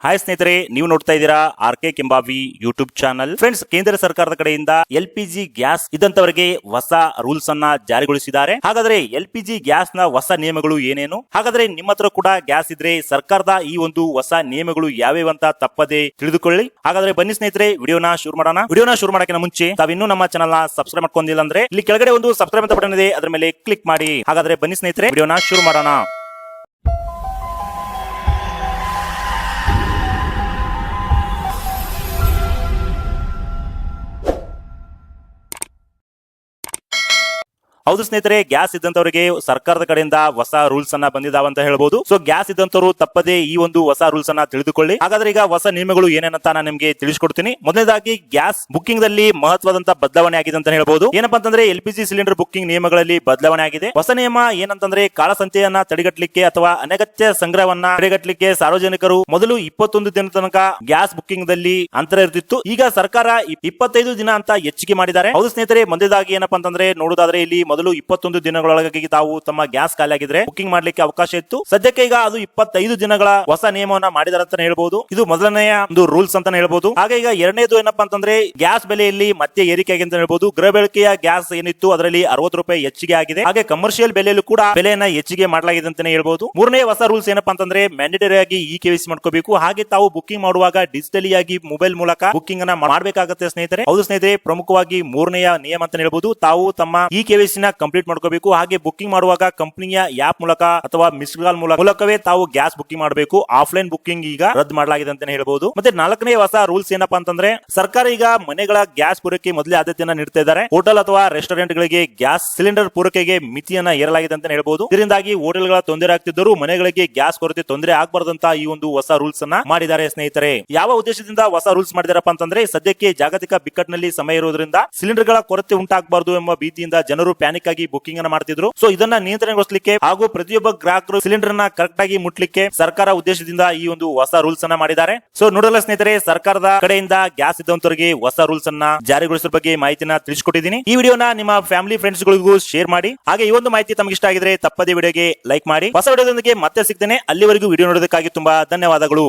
Hi ಸ್ನೇಹಿತರೆ, ನೀವು ನೋಡ್ತಾ ಇದ್ದೀರಾ RK Kembhavi YouTube channel. Friends, ಕೇಂದ್ರ ಸರ್ಕಾರದ ಕಡೆಯಿಂದ LPG ಗ್ಯಾಸ್ ಇದ್ದಂತವರಿಗೆ ಹೊಸ ರೂಲ್ಸ್ ಅನ್ನ ಜಾರಿಗೊಳಿಸಿದ್ದಾರೆ. ಹಾಗಾದ್ರೆ LPG ಗ್ಯಾಸ್ ನ ಹೊಸ ನಿಯಮಗಳು ಏನೇನು? ಹಾಗಾದ್ರೆ ನಿಮ್ಮ ಹತ್ರ ಕೂಡ ಗ್ಯಾಸ್ ಇದ್ರೆ ಸರ್ಕಾರದ ಈ ಒಂದು ಹೊಸ ನಿಯಮಗಳು ಯಾವ್ಯಾವ ಅಂತ ತಪ್ಪದೆ ತಿಳಿದುಕೊಳ್ಳಿ. ಹಾಗಾದ್ರೆ ಬನ್ನಿ ಸ್ನೇಹಿತರೆ, ವಿಡಿಯೋನ ಶುರು ಮಾಡೋಣ. ವಿಡಿಯೋನ ಶುರು ಮಾಡೋಕ್ಕಿಂತ ಮುಂಚೆ ತಾವಿನ್ನೂ ನಮ್ಮ ಚಾನಲ್ ನ ಸಬ್ಸ್ಕ್ರೈಬ್ ಮಾಡ್ಕೊಂಡಿಲ್ಲ ಅಂದ್ರೆ ಇಲ್ಲಿ ಕೆಳಗಡೆ ಒಂದು ಸಬ್ಸ್ಕ್ರೈಬ್ ಅಂತ ಬಟನ್ ಇದೆ, ಅದರ ಮೇಲೆ ಕ್ಲಿಕ್ ಮಾಡಿ. ಹಾಗಾದ್ರೆ ಬನ್ನಿ ಸ್ನೇಹಿತರೆ, ವಿಡಿಯೋನ ಶುರು ಮಾಡೋಣ. ಹೌದು ಸ್ನೇಹಿತರೆ, ಗ್ಯಾಸ್ ಇದ್ದಂತವರಿಗೆ ಸರ್ಕಾರದ ಕಡೆಯಿಂದ ಹೊಸ ರೂಲ್ಸ್ ಅನ್ನ ಬಂದಿದಾವಂತ ಹೇಳ್ಬಹುದು. ಸೊ ಗ್ಯಾಸ್ ಇದ್ದಂತವರು ತಪ್ಪದೆ ಈ ಒಂದು ಹೊಸ ರೂಲ್ಸ್ ಅನ್ನ ತಿಳಿದುಕೊಳ್ಳಿ. ಹಾಗಾದ್ರೆ ಈಗ ಹೊಸ ನಿಯಮಗಳು ಏನೇನಂತ ನಾನು ನಿಮಗೆ ತಿಳಿಸ್ಕೊಡ್ತೀನಿ. ಮೊದಲನೇದಾಗಿ ಗ್ಯಾಸ್ ಬುಕ್ಕಿಂಗ್ ದಲ್ಲಿ ಮಹತ್ವದಂತ ಬದಲಾವಣೆ ಆಗಿದೆ ಅಂತ ಹೇಳ್ಬಹುದು. ಏನಪ್ಪಾ ಅಂತಂದ್ರೆ LPG ಸಿಲಿಂಡರ್ ಬುಕ್ಕಿಂಗ್ ನಿಯಮಗಳಲ್ಲಿ ಬದಲಾವಣೆ ಆಗಿದೆ. ಹೊಸ ನಿಯಮ ಏನಂತಂದ್ರೆ ಕಾಳಸಂತೆಯನ್ನ ತಡೆಗಟ್ಟಲಿಕ್ಕೆ ಅಥವಾ ಅನಗತ್ಯ ಸಂಗ್ರಹವನ್ನ ತಡೆಗಟ್ಟಲಿಕ್ಕೆ ಸಾರ್ವಜನಿಕರು ಮೊದಲು 21 ದಿನ ತನಕ ಗ್ಯಾಸ್ ಬುಕ್ಕಿಂಗ್ ದಲ್ಲಿ ಅಂತರ ಇರ್ತಿತ್ತು. ಈಗ ಸರ್ಕಾರ 25 ದಿನ ಅಂತ ಹೆಚ್ಚಿಗೆ ಮಾಡಿದ್ದಾರೆ. ಹೌದು ಸ್ನೇಹಿತರೆ, ಮೊದಲದಾಗಿ ಏನಪ್ಪಾ ಅಂತಂದ್ರೆ ನೋಡುವುದಾದ್ರೆ ಇಲ್ಲಿ ಮೊದಲು 21 ದಿನಗಳೊಳಗಾಗಿ ತಾವು ತಮ್ಮ ಗ್ಯಾಸ್ ಖಾಲಿ ಆಗಿದ್ರೆ ಬುಕ್ಕಿಂಗ್ ಮಾಡ್ಲಿಕ್ಕೆ ಅವಕಾಶ ಇತ್ತು. ಸದ್ಯಕ್ಕೆ ಈಗ ಅದು 25 ದಿನಗಳ ಹೊಸ ನಿಯಮವನ್ನ ಮಾಡಿದಾರೆ ಅಂತ ಹೇಳ್ಬಹುದು. ಇದು ಮೊದಲನೆಯ ಒಂದು ರೂಲ್ಸ್ ಅಂತ ಹೇಳ್ಬಹುದು. ಹಾಗೆ ಈಗ ಎರಡನೇದು ಏನಪ್ಪಾ ಅಂತಂದ್ರೆ ಗ್ಯಾಸ್ ಬೆಲೆಯಲ್ಲಿ ಮತ್ತೆ ಏರಿಕೆ ಆಗಿದೆ ಅಂತ ಹೇಳ್ಬಹುದು. ಗೃಹ ಬಳಕೆಯ ಗ್ಯಾಸ್ ಏನಿತ್ತು ಅದರಲ್ಲಿ 60 ರೂಪಾಯಿ ಹೆಚ್ಚಿಗೆ ಆಗಿದೆ. ಹಾಗೆ ಕಮರ್ಷಿಯಲ್ ಬೆಲೆಯಲ್ಲೂ ಕೂಡ ಬೆಲೆಯನ್ನ ಹೆಚ್ಚಿಗೆ ಮಾಡಲಾಗಿದೆ ಅಂತಾನೆ ಹೇಳ್ಬಹುದು. ಮೂರನೇ ಹೊಸ ರೂಲ್ಸ್ ಏನಪ್ಪಾ ಅಂತಂದ್ರೆ ಮ್ಯಾಂಡೇಟರಿ ಆಗಿ KYC ಮಾಡ್ಕೋಬೇಕು. ಹಾಗೆ ತಾವು ಬುಕ್ಕಿಂಗ್ ಮಾಡುವಾಗ ಡಿಜಿಟಲಿ ಆಗಿ ಮೊಬೈಲ್ ಮೂಲಕ ಬುಕ್ಕಿಂಗ್ ಅನ್ನ ಮಾಡಬೇಕಾಗುತ್ತೆ ಸ್ನೇಹಿತರೆ. ಹೌದು ಸ್ನೇಹಿತರೆ, ಪ್ರಮುಖವಾಗಿ ಮೂರನೆಯ ನಿಯಮ ಅಂತ ಹೇಳ್ಬಹುದು. ತಾವು ತಮ್ಮ KYC ನ ಕಂಪ್ಲೀಟ್ ಮಾಡ್ಕೋಬೇಕು. ಹಾಗೆ ಬುಕ್ಕಿಂಗ್ ಮಾಡುವಾಗ ಕಂಪನಿಯ ಆಪ್ ಮೂಲಕ ಅಥವಾ ಮಿಸ್ ಕಾಲ್ ಮೂಲಕವೇ ತಾವು ಗ್ಯಾಸ್ ಬುಕ್ಕಿಂಗ್ ಮಾಡಬೇಕು. ಆಫ್ಲೈನ್ ಬುಕ್ಕಿಂಗ್ ಈಗ ರದ್ದು ಮಾಡಲಾಗಿದೆ ಅಂತ ಹೇಳ್ಬಹುದು. ಮತ್ತೆ ನಾಲ್ಕನೇ ಹೊಸ ರೂಲ್ಸ್ ಏನಪ್ಪಾ ಅಂತಂದ್ರೆ ಸರ್ಕಾರ ಈಗ ಮನೆಗಳ ಗ್ಯಾಸ್ ಪೂರೈಕೆ ಮೊದಲೇ ಆದ್ಯತೆಯನ್ನ ನೀಡ್ತಾ ಇದ್ದಾರೆ. ಹೋಟೆಲ್ ಅಥವಾ ರೆಸ್ಟೋರೆಂಟ್ ಗಳಿಗೆ ಗ್ಯಾಸ್ ಸಿಲಿಂಡರ್ ಪೂರೈಕೆಗೆ ಮಿತಿಯನ್ನ ಏರಲಾಗಿದೆ ಅಂತ ಹೇಳ್ಬಹುದು. ಇದರಿಂದಾಗಿ ಹೋಟೆಲ್ಗಳ ತೊಂದರೆ ಆಗ್ತಿದ್ದರೂ ಮನೆಗಳಿಗೆ ಗ್ಯಾಸ್ ಕೊರತೆ ತೊಂದರೆ ಆಗಬಾರದಂತ ಈ ಒಂದು ಹೊಸ ರೂಲ್ಸ್ ಅನ್ನ ಮಾಡಿದ್ದಾರೆ ಸ್ನೇಹಿತರೆ. ಯಾವ ಉದ್ದೇಶದಿಂದ ಹೊಸ ರೂಲ್ಸ್ ಮಾಡಿದಾರಪ್ಪ ಅಂತಂದ್ರೆ ಸದ್ಯಕ್ಕೆ ಜಾಗತಿಕ ಬಿಕ್ಕಟ್ಟಿನಲ್ಲಿ ಸಮಯ ಇರುವುದರಿಂದ ಸಿಲಿಂಡರ್ ಗಳ ಕೊರತೆ ಉಂಟಾಗಬಾರದು ಎಂಬ ಭೀತಿಯಿಂದ ಜನರು ಪ್ಯಾನಿಕ್ ಆಗಿ ಬುಕ್ಕಿಂಗ್ ಅನ್ನ ಮಾಡ್ತಿದ್ರು. ಸೊ ಇದನ್ನ ನಿಯಂತ್ರಣಗೊಳಿಸಲಿಕ್ಕೆ ಹಾಗೂ ಪ್ರತಿಯೊಬ್ಬ ಗ್ರಾಹಕರು ಸಿಲಿಂಡರ್ ನ ಕರೆಕ್ಟ್ ಆಗಿ ಮುಟ್ಲಿಕ್ಕೆ ಸರ್ಕಾರ ಉದ್ದೇಶದಿಂದ ಈ ಒಂದು ಹೊಸ ರೂಲ್ಸ್ ಅನ್ನ ಮಾಡಿದ್ದಾರೆ. ಸೊ ನೋಡಲ್ಲ ಸ್ನೇಹಿತರೆ, ಸರ್ಕಾರದ ಕಡೆಯಿಂದ ಗ್ಯಾಸ್ ಇದ್ದಂತವರಿಗೆ ಹೊಸ ರೂಲ್ಸ್ ಅನ್ನ ಜಾರಿಗೊಳಿಸುವ ಬಗ್ಗೆ ಮಾಹಿತಿನ ತಿಳಿಸಿಕೊಟ್ಟಿದ್ದೀನಿ. ಈ ವಿಡಿಯೋನ ನಿಮ್ಮ ಫ್ಯಾಮಿಲಿ ಫ್ರೆಂಡ್ಸ್ ಗಳಿಗೂ ಶೇರ್ ಮಾಡಿ. ಹಾಗೆ ಈ ಒಂದು ಮಾಹಿತಿ ತಮಗೆ ಇಷ್ಟ ಆಗಿದ್ರೆ ತಪ್ಪದೇ ವಿಡಿಯೋಗೆ ಲೈಕ್ ಮಾಡಿ. ಹೊಸ ವಿಡಿಯೋದೊಂದಿಗೆ ಮತ್ತೆ ಸಿಗ್ತೇನೆ. ಅಲ್ಲಿವರೆಗೂ ವಿಡಿಯೋ ನೋಡೋದಕ್ಕಾಗಿ ತುಂಬಾ ಧನ್ಯವಾದಗಳು.